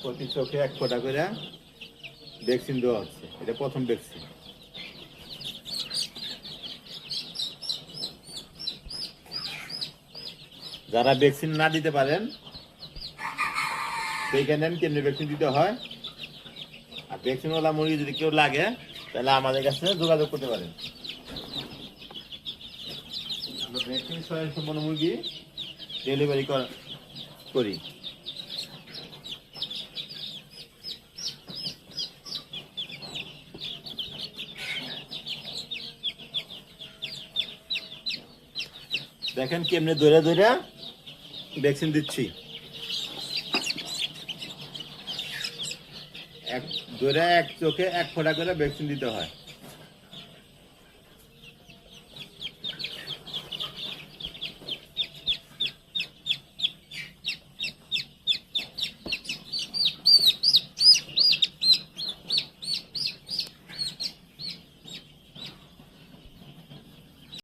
প্রতি চোখে 1 ফোঁটা করে ভ্যাকসিন দেওয়া হচ্ছে। এটা প্রথম ভ্যাকসিন। যারা ভ্যাকসিন না দিতে পারেন দেখে নেন কেমনি ভ্যাকসিন দিতে হয়। আর ভ্যাকসিনওয়ালা মুরগি যদি কেউ লাগে তাহলে আমাদের কাছে যোগাযোগ করতে পারেন। আমরা ভ্যাকসিন সম্পন্ন মুরগি ডেলিভারি করি। দেখেন কেমনে দৌড়া দৌড়া ভ্যাকসিন দিচ্ছি। এক চোখে 1 ফোঁটা করে ভ্যাকসিন দিতে হয়।